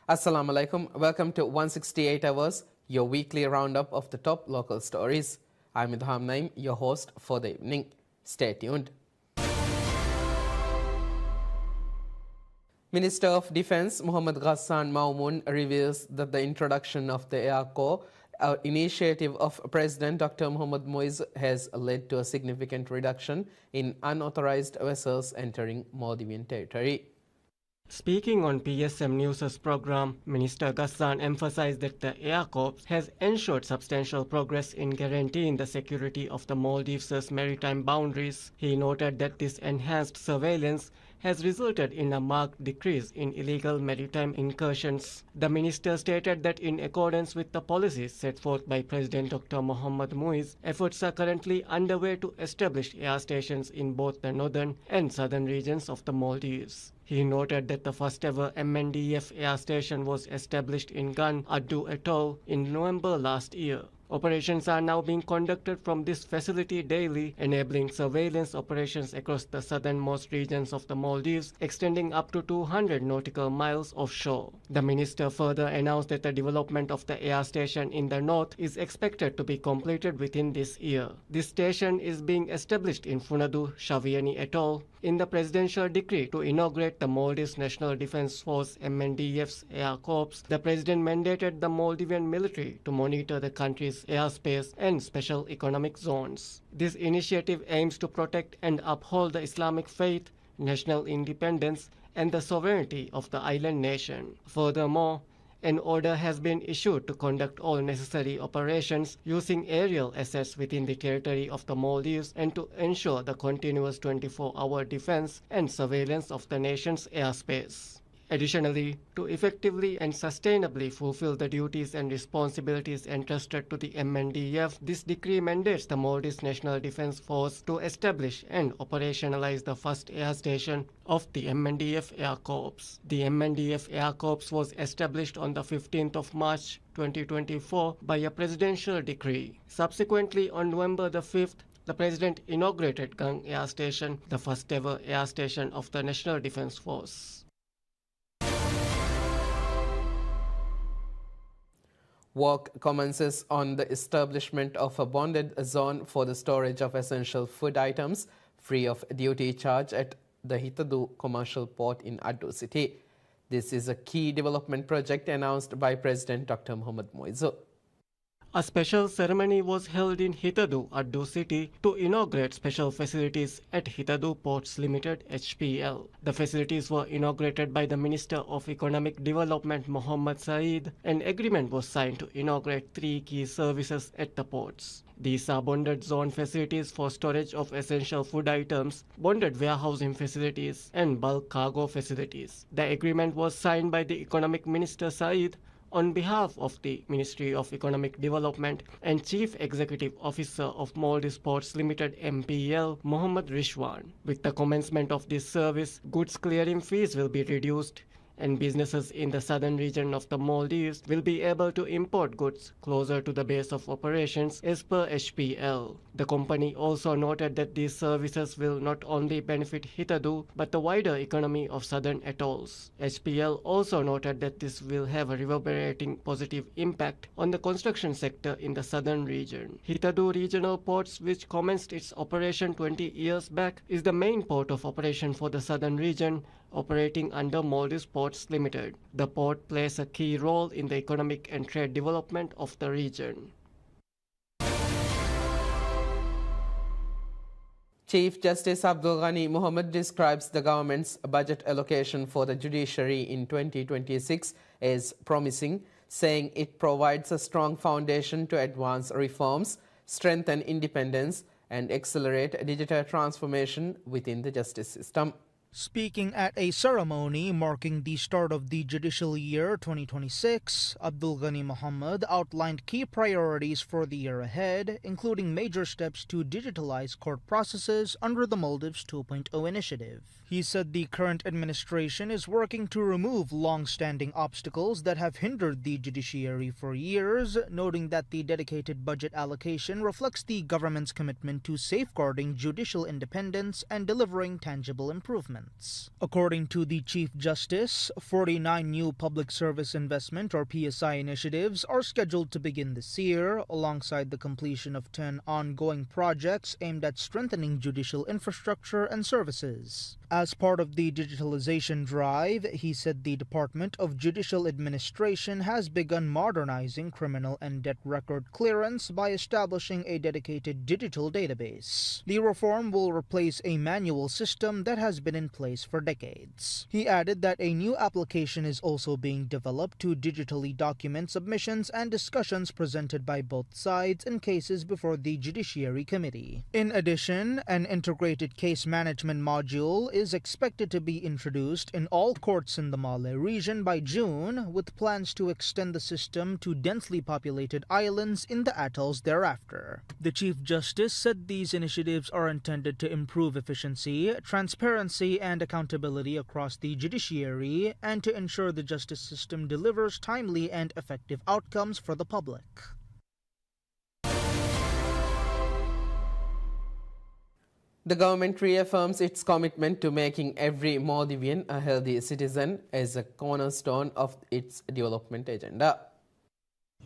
Assalamu alaikum. Welcome to 168 Hours, your weekly roundup of the top local stories. I'm Idham Naim, your host for the evening. Stay tuned. Minister of Defense Mohammad Ghassan Maoumoun reveals that the introduction of the Air Corps initiative of President Dr. Mohamed Moise has led to a significant reduction in unauthorized vessels entering Maldivian territory. Speaking on PSM News' program, Minister Ghassan emphasized that the Air Corps has ensured substantial progress in guaranteeing the security of the Maldives' maritime boundaries. He noted that this enhanced surveillance has resulted in a marked decrease in illegal maritime incursions. The minister stated that in accordance with the policies set forth by President Dr. Mohamed Moise, efforts are currently underway to establish air stations in both the northern and southern regions of the Maldives. He noted that the first ever MNDF air station was established in Gan Addu Atoll in November last year. Operations are now being conducted from this facility daily, enabling surveillance operations across the southernmost regions of the Maldives, extending up to 200 nautical miles offshore. The minister further announced that the development of the air station in the north is expected to be completed within this year. This station is being established in Funadu Shaviani Atoll. In the presidential decree to inaugurate the Maldives National Defense Force MNDF's Air Corps, the president mandated the Maldivian military to monitor the country's airspace and special economic zones. This initiative aims to protect and uphold the Islamic faith, national independence, and the sovereignty of the island nation. Furthermore, an order has been issued to conduct all necessary operations using aerial assets within the territory of the Maldives and to ensure the continuous 24-hour defense and surveillance of the nation's airspace. Additionally, to effectively and sustainably fulfill the duties and responsibilities entrusted to the MNDF, this decree mandates the Maldives National Defense Force to establish and operationalize the first air station of the MNDF Air Corps. The MNDF Air Corps was established on the 15th of March 2024 by a presidential decree. Subsequently, on November the 5th, the President inaugurated Gang Air Station, the first ever air station of the National Defense Force. Work commences on the establishment of a bonded zone for the storage of essential food items free of duty charge at the Hitadu commercial port in Addu City. This is a key development project announced by President Dr. Mohamed Moise. A special ceremony was held in Hitadu, Addu City, to inaugurate special facilities at Hitadu Ports Limited HPL. The facilities were inaugurated by the Minister of Economic Development Mohammad Saeed. An agreement was signed to inaugurate 3 key services at the ports. These are bonded zone facilities for storage of essential food items, bonded warehousing facilities, and bulk cargo facilities. The agreement was signed by the Economic Minister Saeed on behalf of the Ministry of Economic Development and Chief Executive Officer of Maldives Ports Limited MPL, Mohammad Rishwan. With the commencement of this service, goods clearing fees will be reduced and businesses in the southern region of the Maldives will be able to import goods closer to the base of operations as per HPL. The company also noted that these services will not only benefit Hitadu but the wider economy of southern atolls. HPL also noted that this will have a reverberating positive impact on the construction sector in the southern region. Hitadu Regional Ports, which commenced its operation 20 years back, is the main port of operation for the southern region, operating under Maldives Ports Limited. The port plays a key role in the economic and trade development of the region. Chief Justice Abdul Ghani Mohammed describes the government's budget allocation for the judiciary in 2026 as promising, saying it provides a strong foundation to advance reforms, strengthen independence, and accelerate digital transformation within the justice system. Speaking at a ceremony marking the start of the judicial year 2026, Abdul Ghani Mohammed outlined key priorities for the year ahead, including major steps to digitalize court processes under the Maldives 2.0 initiative. He said the current administration is working to remove long-standing obstacles that have hindered the judiciary for years, noting that the dedicated budget allocation reflects the government's commitment to safeguarding judicial independence and delivering tangible improvements. investments. According to the Chief Justice, 49 new public service investment or PSI initiatives are scheduled to begin this year, alongside the completion of 10 ongoing projects aimed at strengthening judicial infrastructure and services. As part of the digitalization drive, he said the Department of Judicial Administration has begun modernizing criminal and debt record clearance by establishing a dedicated digital database. The reform will replace a manual system that has been in place for decades. He added that a new application is also being developed to digitally document submissions and discussions presented by both sides in cases before the Judiciary Committee. In addition, an integrated case management module is expected to be introduced in all courts in the Malay region by June, with plans to extend the system to densely populated islands in the atolls thereafter. The Chief Justice said these initiatives are intended to improve efficiency, transparency, and accountability across the judiciary, and to ensure the justice system delivers timely and effective outcomes for the public. The government reaffirms its commitment to making every Maldivian a healthy citizen as a cornerstone of its development agenda.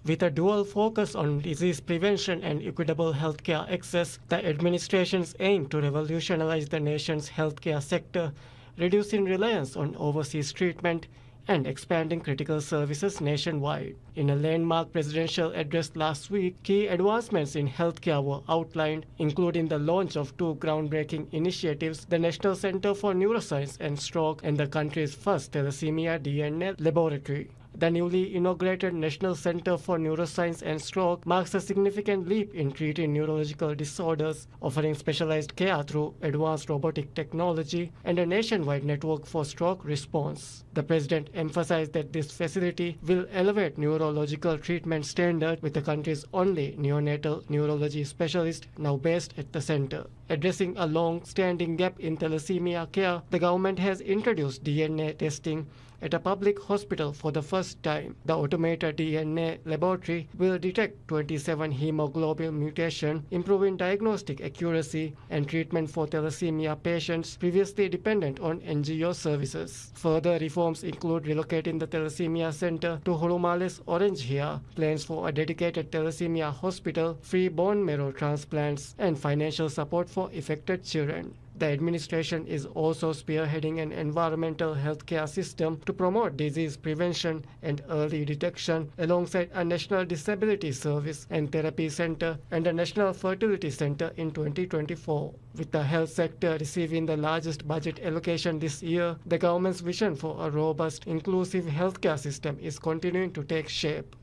With a dual focus on disease prevention and equitable healthcare access, the administration's aim to revolutionize the nation's healthcare sector, reducing reliance on overseas treatment, and expanding critical services nationwide. In a landmark presidential address last week, key advancements in healthcare were outlined, including the launch of two groundbreaking initiatives, the National Center for Neuroscience and Stroke and the country's first thalassemia DNA laboratory. The newly inaugurated National Center for Neuroscience and Stroke marks a significant leap in treating neurological disorders, offering specialized care through advanced robotic technology and a nationwide network for stroke response. The president emphasized that this facility will elevate neurological treatment standard, with the country's only neonatal neurology specialist now based at the center. Addressing a long-standing gap in thalassemia care, the government has introduced DNA testing at a public hospital for the first time. The automated DNA laboratory will detect 27 hemoglobin mutations, improving diagnostic accuracy and treatment for thalassemia patients previously dependent on NGO services. Further reforms include relocating the Thalassemia Center to Horomales Orange here, plans for a dedicated thalassemia hospital, free bone marrow transplants, and financial support for affected children. The administration is also spearheading an environmental healthcare system to promote disease prevention and early detection, alongside a National Disability Service and Therapy Center and a National Fertility Center in 2024. With the health sector receiving the largest budget allocation this year, the government's vision for a robust, inclusive healthcare system is continuing to take shape.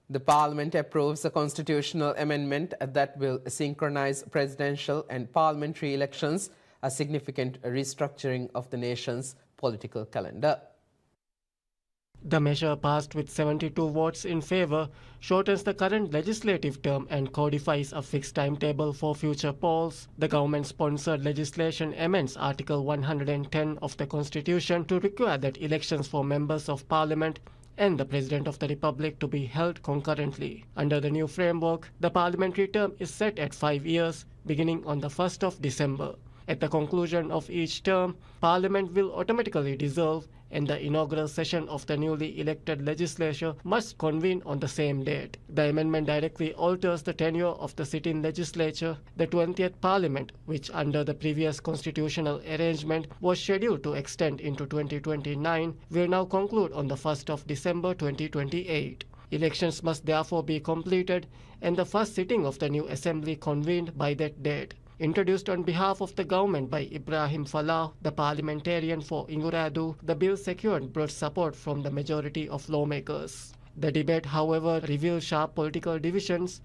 The Parliament approves a constitutional amendment that will synchronize presidential and parliamentary elections, a significant restructuring of the nation's political calendar. The measure, passed with 72 votes in favor, shortens the current legislative term and codifies a fixed timetable for future polls. The government-sponsored legislation amends Article 110 of the Constitution to require that elections for members of Parliament and the President of the Republic to be held concurrently. Under the new framework, the parliamentary term is set at 5 years, beginning on the 1st of December. At the conclusion of each term, Parliament will automatically dissolve, and the inaugural session of the newly elected legislature must convene on the same date. The amendment directly alters the tenure of the sitting legislature. The 20th Parliament, which under the previous constitutional arrangement was scheduled to extend into 2029, will now conclude on the 1st of December 2028. Elections must therefore be completed and the first sitting of the new assembly convened by that date. Introduced on behalf of the government by Ibrahim Falah, the parliamentarian for Inguradu, the bill secured broad support from the majority of lawmakers. The debate, however, revealed sharp political divisions.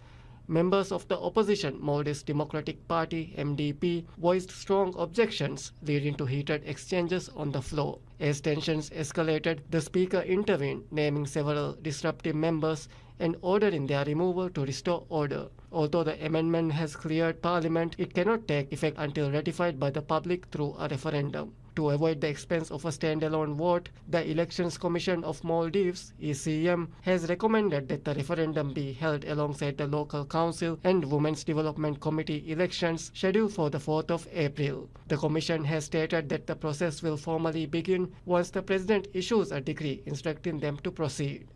Members of the opposition Maldives Democratic Party (MDP) voiced strong objections, leading to heated exchanges on the floor. As tensions escalated, the Speaker intervened, naming several disruptive members and ordering their removal to restore order. Although the amendment has cleared Parliament, it cannot take effect until ratified by the public through a referendum. To avoid the expense of a standalone vote, the Elections Commission of Maldives, ECM, has recommended that the referendum be held alongside the local council and Women's Development Committee elections scheduled for the 4th of April. The commission has stated that the process will formally begin once the president issues a decree instructing them to proceed.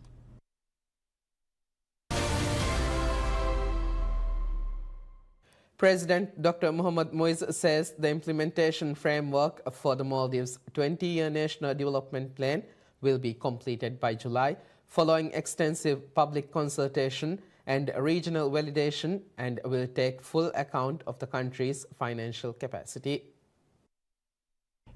President Dr. Mohamed Muiz says the implementation framework for the Maldives' 20-year National Development Plan will be completed by July, following extensive public consultation and regional validation, and will take full account of the country's financial capacity.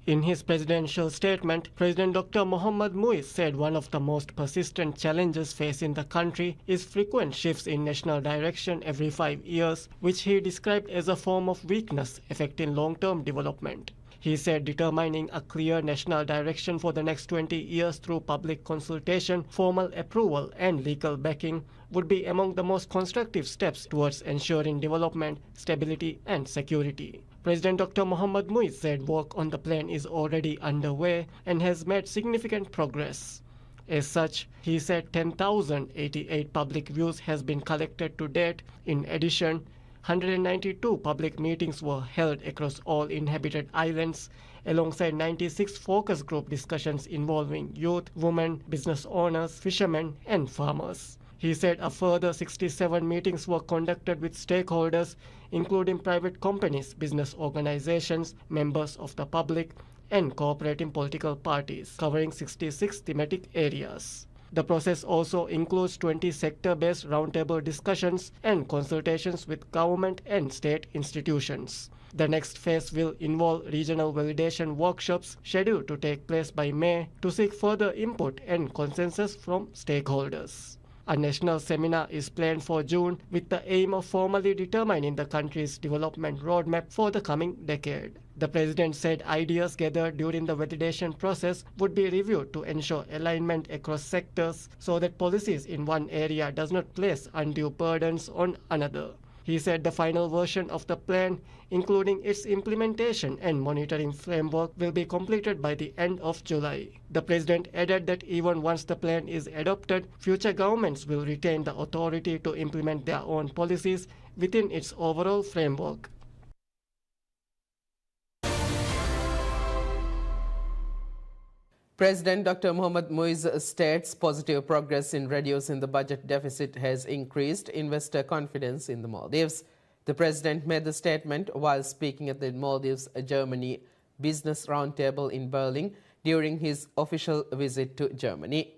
In his presidential statement, President Dr. Mohamed Muiz said one of the most persistent challenges facing the country is frequent shifts in national direction every 5 years, which he described as a form of weakness affecting long-term development. He said determining a clear national direction for the next 20 years through public consultation, formal approval, and legal backing would be among the most constructive steps towards ensuring development, stability, and security. President Dr. Mohamed Muiz said work on the plan is already underway and has made significant progress. As such, he said 10,088 public views has been collected to date. In addition, 192 public meetings were held across all inhabited islands, alongside 96 focus group discussions involving youth, women, business owners, fishermen, and farmers. He said a further 67 meetings were conducted with stakeholders, including private companies, business organizations, members of the public, and cooperating political parties, covering 66 thematic areas. The process also includes 20 sector-based roundtable discussions and consultations with government and state institutions. The next phase will involve regional validation workshops scheduled to take place by May to seek further input and consensus from stakeholders. A national seminar is planned for June with the aim of formally determining the country's development roadmap for the coming decade. The president said ideas gathered during the validation process would be reviewed to ensure alignment across sectors so that policies in one area does not place undue burdens on another. He said the final version of the plan, including its implementation and monitoring framework, will be completed by the end of July. The president added that even once the plan is adopted, future governments will retain the authority to implement their own policies within its overall framework. President Dr. Mohamed Muiz states positive progress in reducing the budget deficit has increased investor confidence in the Maldives. The president made the statement while speaking at the Maldives-Germany Business Roundtable in Berlin during his official visit to Germany.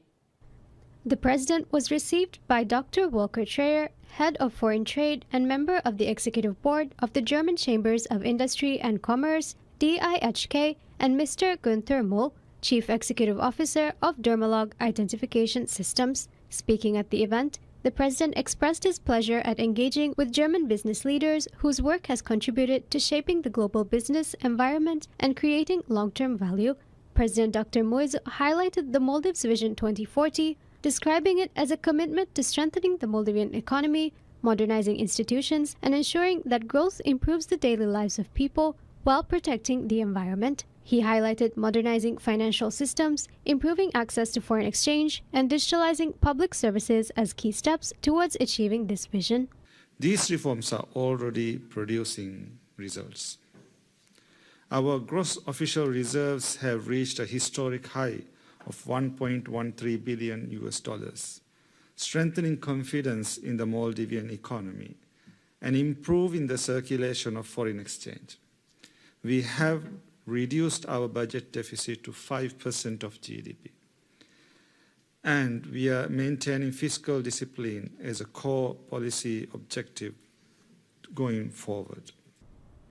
The president was received by Dr. Volker Treyer, head of foreign trade and member of the executive board of the German Chambers of Industry and Commerce, DIHK, and Mr. Günther Mull, Chief Executive Officer of Dermalog Identification Systems. Speaking at the event, the president expressed his pleasure at engaging with German business leaders whose work has contributed to shaping the global business environment and creating long-term value. President Dr. Muiz highlighted the Maldives Vision 2040, describing it as a commitment to strengthening the Maldivian economy, modernizing institutions, and ensuring that growth improves the daily lives of people while protecting the environment. He highlighted modernizing financial systems, improving access to foreign exchange, and digitalizing public services as key steps towards achieving this vision. These reforms are already producing results. Our gross official reserves have reached a historic high of $1.13 billion, strengthening confidence in the Maldivian economy and improving the circulation of foreign exchange. We have reduced our budget deficit to 5% of GDP. And we are maintaining fiscal discipline as a core policy objective going forward.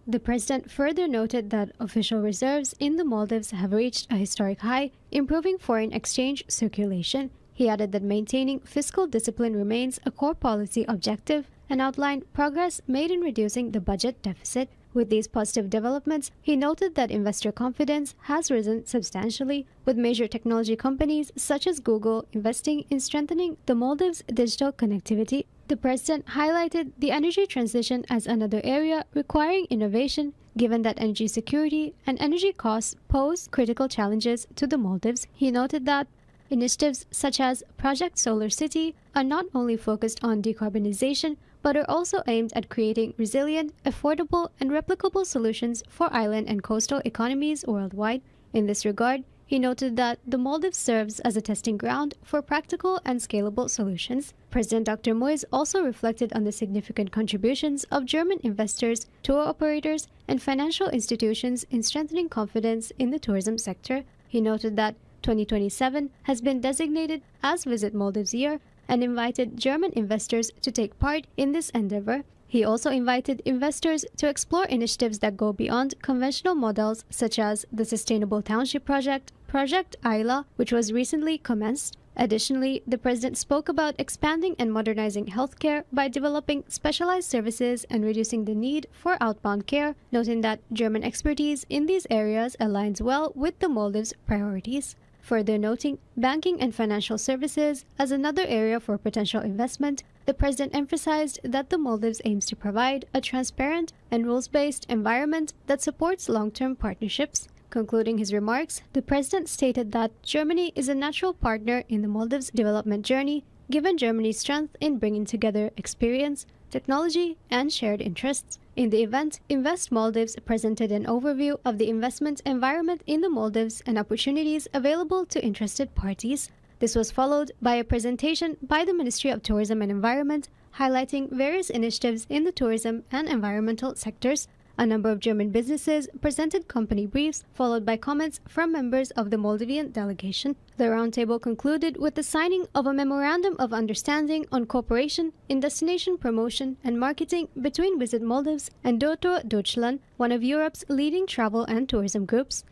The president further noted that official reserves in the Maldives have reached a historic high, improving foreign exchange circulation. He added that maintaining fiscal discipline remains a core policy objective and outlined progress made in reducing the budget deficit. With these positive developments, he noted that investor confidence has risen substantially, with major technology companies such as Google investing in strengthening the Maldives' digital connectivity. The president highlighted the energy transition as another area requiring innovation, given that energy security and energy costs pose critical challenges to the Maldives. He noted that initiatives such as Project Solar City are not only focused on decarbonization, but are also aimed at creating resilient, affordable, and replicable solutions for island and coastal economies worldwide. In this regard, he noted that the Maldives serves as a testing ground for practical and scalable solutions. President Dr. Moise also reflected on the significant contributions of German investors, tour operators, and financial institutions in strengthening confidence in the tourism sector. He noted that 2027 has been designated as Visit Maldives Year and invited German investors to take part in this endeavor. He also invited investors to explore initiatives that go beyond conventional models such as the Sustainable Township Project, Project Isla, which was recently commenced. Additionally, the president spoke about expanding and modernizing healthcare by developing specialized services and reducing the need for outbound care, noting that German expertise in these areas aligns well with the Maldives' priorities. Further noting banking and financial services as another area for potential investment, the president emphasized that the Maldives aims to provide a transparent and rules-based environment that supports long-term partnerships. Concluding his remarks, the president stated that Germany is a natural partner in the Maldives' development journey, given Germany's strength in bringing together experience, technology, and shared interests. In the event, Invest Maldives presented an overview of the investment environment in the Maldives and opportunities available to interested parties. This was followed by a presentation by the Ministry of Tourism and Environment, highlighting various initiatives in the tourism and environmental sectors. A number of German businesses presented company briefs, followed by comments from members of the Maldivian delegation. The roundtable concluded with the signing of a Memorandum of Understanding on Cooperation in Destination Promotion and Marketing between Visit Maldives and Dotor Deutschland, one of Europe's leading travel and tourism groups.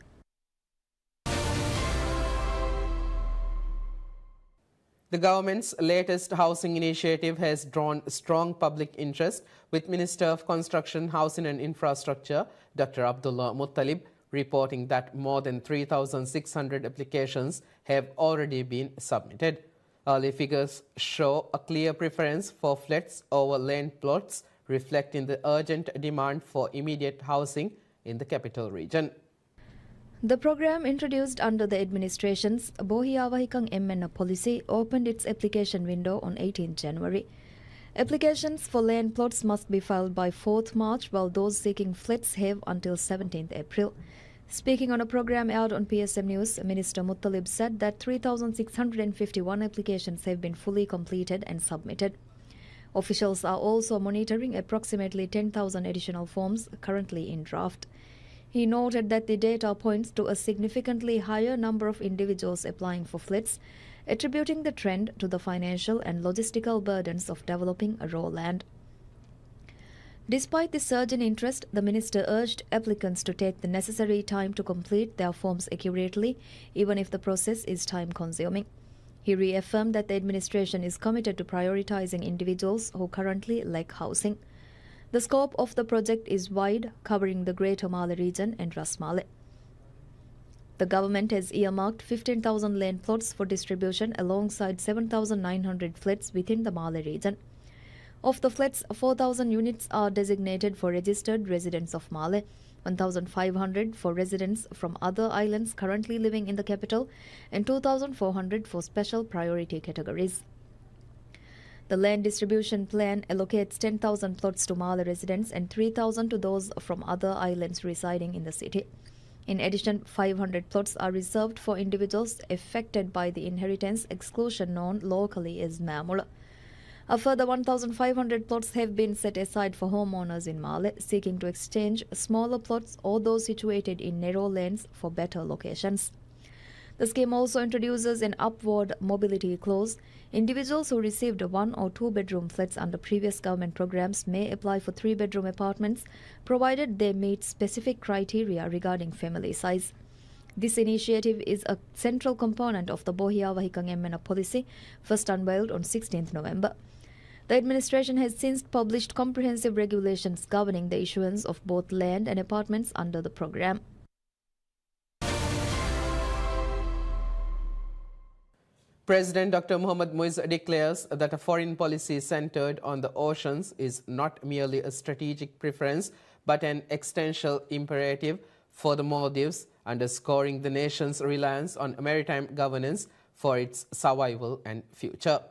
The government's latest housing initiative has drawn strong public interest, with Minister of Construction, Housing and Infrastructure, Dr. Abdullah Muttalib, reporting that more than 3,600 applications have already been submitted. Early figures show a clear preference for flats over land plots, reflecting the urgent demand for immediate housing in the capital region. The program, introduced under the administration's Bohiyawahikang Emmenna policy, opened its application window on 18 January. Applications for land plots must be filed by 4th March, while those seeking flats have until 17th April. Speaking on a program aired on PSM News, Minister Muttalib said that 3,651 applications have been fully completed and submitted. Officials are also monitoring approximately 10,000 additional forms currently in draft. He noted that the data points to a significantly higher number of individuals applying for flats, attributing the trend to the financial and logistical burdens of developing raw land. Despite the surge in interest, the minister urged applicants to take the necessary time to complete their forms accurately, even if the process is time-consuming. He reaffirmed that the administration is committed to prioritizing individuals who currently lack housing. The scope of the project is wide, covering the Greater Male region and Ras Male. The government has earmarked 15,000 land plots for distribution alongside 7,900 flats within the Male region. Of the flats, 4,000 units are designated for registered residents of Male, 1,500 for residents from other islands currently living in the capital, and 2,400 for special priority categories. The land distribution plan allocates 10,000 plots to Male residents and 3,000 to those from other islands residing in the city. In addition, 500 plots are reserved for individuals affected by the inheritance exclusion known locally as Mamula. A further 1,500 plots have been set aside for homeowners in Male seeking to exchange smaller plots or those situated in narrow lanes for better locations. The scheme also introduces an upward mobility clause. Individuals who received 1 or 2 bedroom flats under previous government programs may apply for 3-bedroom apartments, provided they meet specific criteria regarding family size. This initiative is a central component of the Bohiyawahikang Emmenna policy, first unveiled on 16th November. The administration has since published comprehensive regulations governing the issuance of both land and apartments under the program. President Dr. Mohamed Moise declares that a foreign policy centered on the oceans is not merely a strategic preference, but an existential imperative for the Maldives, underscoring the nation's reliance on maritime governance for its survival and future.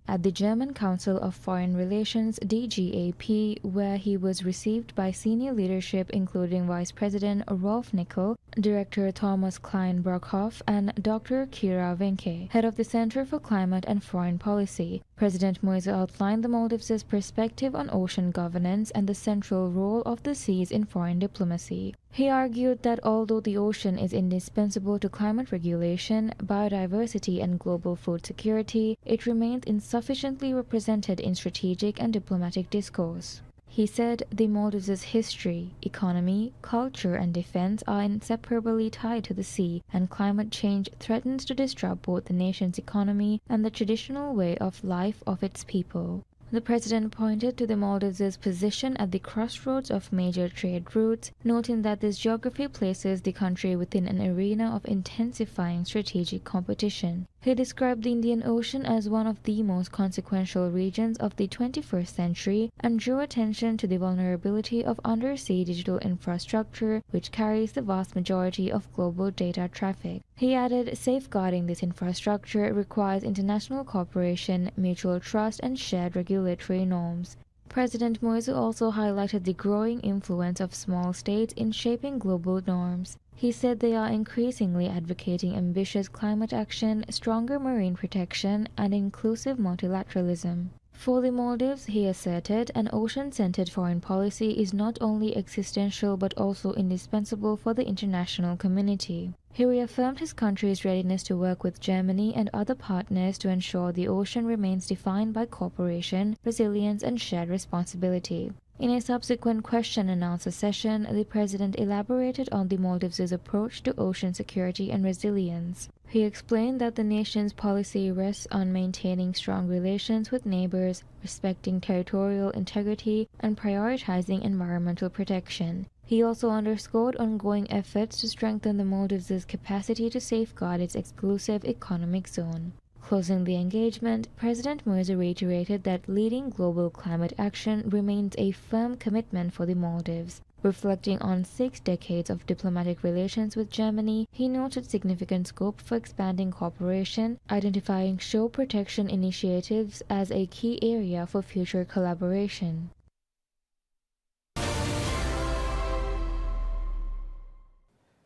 At the German Council of Foreign Relations DGAP, where he was received by senior leadership including Vice President Rolf Nickel, Director Thomas Klein-Brockhoff, and Dr. Kira Wenke, head of the Center for Climate and Foreign Policy. President Moise outlined the Maldives' perspective on ocean governance and the central role of the seas in foreign diplomacy. He argued that although the ocean is indispensable to climate regulation, biodiversity, and global food security, it remains insufficiently represented in strategic and diplomatic discourse. He said the Maldives' history, economy, culture, and defense are inseparably tied to the sea, and climate change threatens to disrupt both the nation's economy and the traditional way of life of its people. The president pointed to the Maldives' position at the crossroads of major trade routes, noting that this geography places the country within an arena of intensifying strategic competition. He described the Indian Ocean as one of the most consequential regions of the 21st century and drew attention to the vulnerability of undersea digital infrastructure, which carries the vast majority of global data traffic. He added, safeguarding this infrastructure requires international cooperation, mutual trust, and shared regulatory norms. President Moise also highlighted the growing influence of small states in shaping global norms. He said they are increasingly advocating ambitious climate action, stronger marine protection, and inclusive multilateralism. For the Maldives, he asserted, an ocean-centered foreign policy is not only existential but also indispensable for the international community. He reaffirmed his country's readiness to work with Germany and other partners to ensure the ocean remains defined by cooperation, resilience, and shared responsibility. In a subsequent question-and-answer session, the president elaborated on the Maldives' approach to ocean security and resilience. He explained that the nation's policy rests on maintaining strong relations with neighbors, respecting territorial integrity, and prioritizing environmental protection. He also underscored ongoing efforts to strengthen the Maldives' capacity to safeguard its exclusive economic zone. Closing the engagement, President Moise reiterated that leading global climate action remains a firm commitment for the Maldives. Reflecting on 6 decades of diplomatic relations with Germany, he noted significant scope for expanding cooperation, identifying shore protection initiatives as a key area for future collaboration.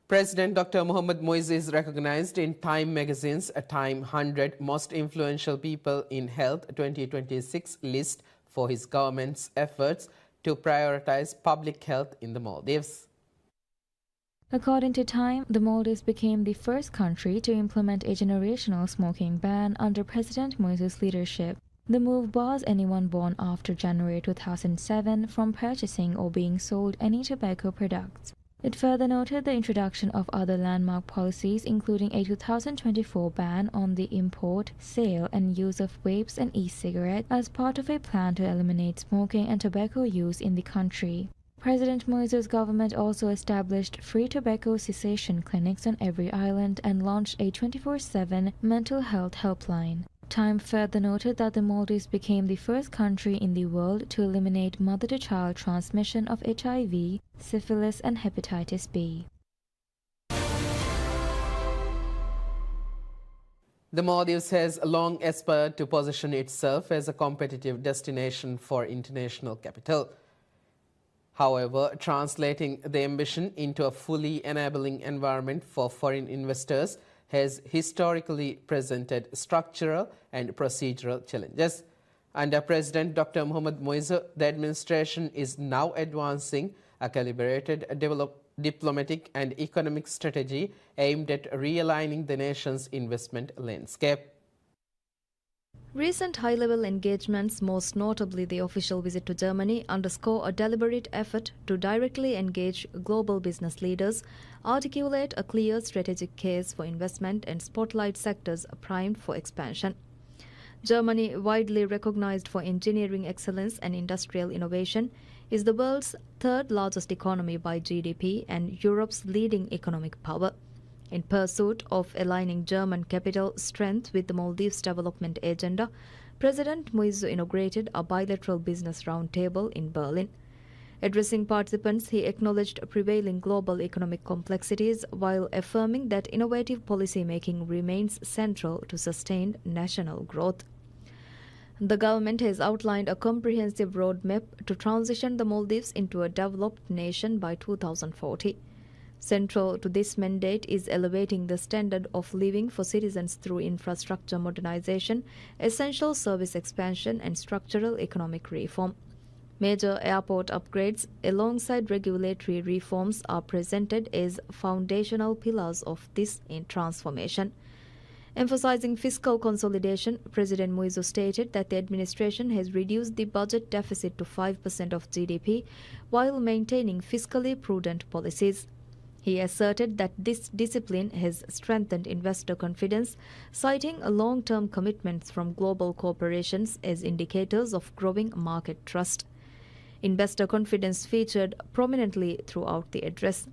President Dr. Mohamed Moise is recognized in Time magazine's Time 100 Most Influential People in Health 2026 list for his government's efforts to prioritize public health in the Maldives. According to Time, the Maldives became the first country to implement a generational smoking ban under President Moise's leadership. The move bars anyone born after January 2007 from purchasing or being sold any tobacco products. It further noted the introduction of other landmark policies, including a 2024 ban on the import, sale, and use of vapes and e-cigarettes as part of a plan to eliminate smoking and tobacco use in the country. President Moise's government also established free tobacco cessation clinics on every island and launched a 24/7 mental health helpline. Time further noted that the Maldives became the first country in the world to eliminate mother-to-child transmission of HIV, syphilis, and hepatitis B. The Maldives has long aspired to position itself as a competitive destination for international capital. However, translating the ambition into a fully enabling environment for foreign investors has historically presented structural and procedural challenges. Under President Dr. Mohamed Moise, the administration is now advancing a calibrated diplomatic and economic strategy aimed at realigning the nation's investment landscape. Recent high-level engagements, most notably the official visit to Germany, underscore a deliberate effort to directly engage global business leaders, articulate a clear strategic case for investment, and spotlight sectors primed for expansion. Germany, widely recognized for engineering excellence and industrial innovation, is the world's third-largest economy by GDP and Europe's leading economic power. In pursuit of aligning German capital strength with the Maldives' development agenda, President Moise inaugurated a bilateral business roundtable in Berlin. Addressing participants, he acknowledged prevailing global economic complexities while affirming that innovative policy-making remains central to sustained national growth. The government has outlined a comprehensive roadmap to transition the Maldives into a developed nation by 2040. Central to this mandate is elevating the standard of living for citizens through infrastructure modernization, essential service expansion, and structural economic reform. Major airport upgrades alongside regulatory reforms are presented as foundational pillars of this transformation. Emphasizing fiscal consolidation, President Muizu stated that the administration has reduced the budget deficit to 5% of GDP while maintaining fiscally prudent policies. He asserted that this discipline has strengthened investor confidence, citing long-term commitments from global corporations as indicators of growing market trust. Investor confidence featured prominently throughout the address.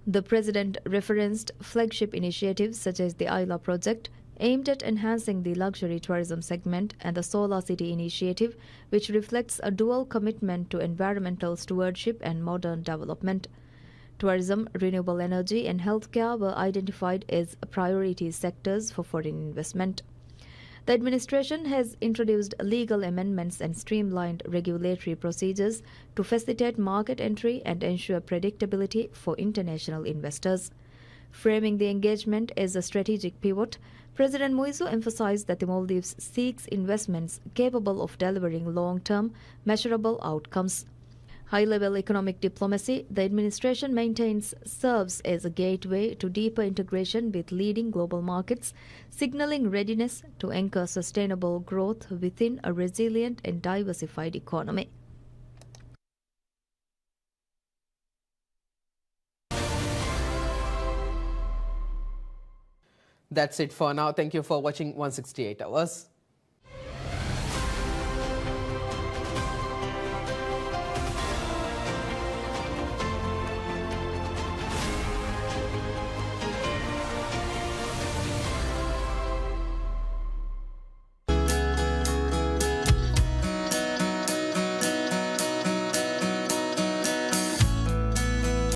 The President referenced flagship initiatives such as the Isla project, aimed at enhancing the luxury tourism segment, and the Solar City initiative, which reflects a dual commitment to environmental stewardship and modern development. Tourism, renewable energy, and healthcare were identified as priority sectors for foreign investment. The administration has introduced legal amendments and streamlined regulatory procedures to facilitate market entry and ensure predictability for international investors. Framing the engagement as a strategic pivot, President Muizu emphasized that the Maldives seeks investments capable of delivering long-term, measurable outcomes. High-level economic diplomacy, the administration maintains, serves as a gateway to deeper integration with leading global markets, signaling readiness to anchor sustainable growth within a resilient and diversified economy. That's it for now. Thank you for watching 168 Hours.